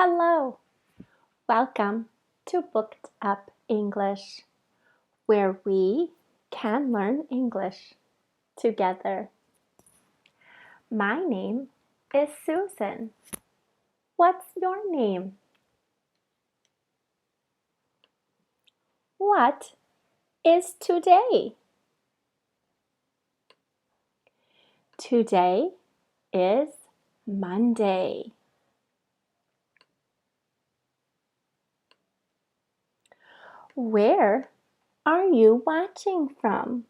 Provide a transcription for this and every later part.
Hello! Welcome to Booked Up English, where we can learn English together. My name is Susan. What's your name? What is today? Today is Monday. Where are you watching from?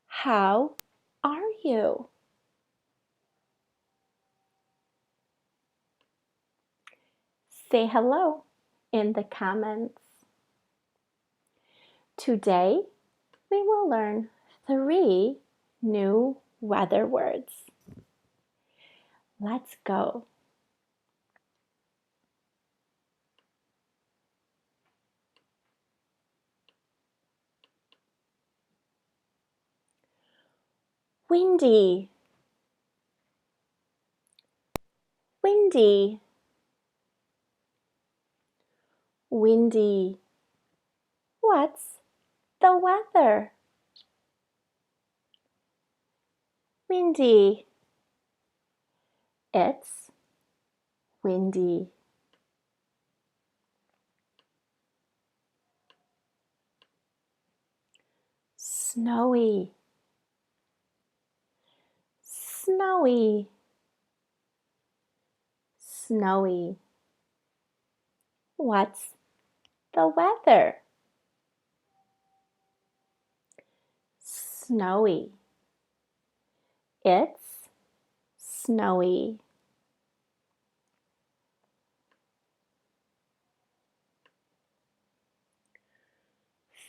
How are you? Say hello in the comments. Today, we will learn 3 new weather words. Let's go. Windy, windy, windy. What's the weather? Windy. It's windy. Snowy, snowy, snowy. What's the weather? Snowy. It's snowy.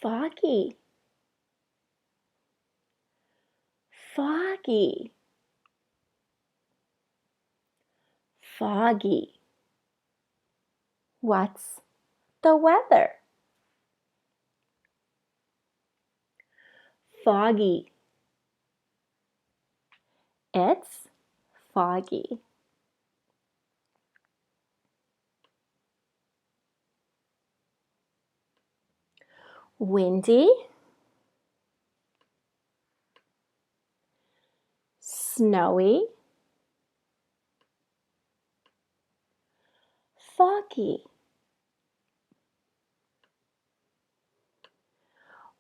Foggy, foggy, foggy. What's the weather? Foggy. It's foggy. Windy, snowy, foggy.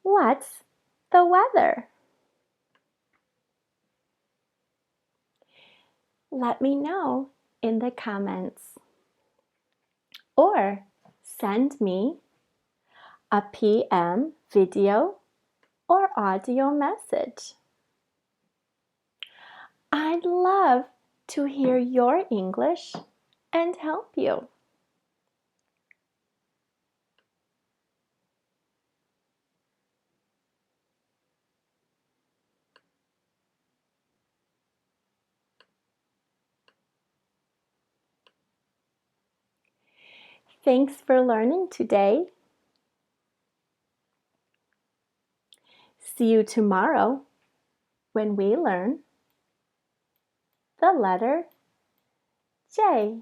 What's the weather? Let me know in the comments or send me a PM video or audio message. I'd love to hear your English and help you. Thanks for learning today. See you tomorrow when we learn the letter J.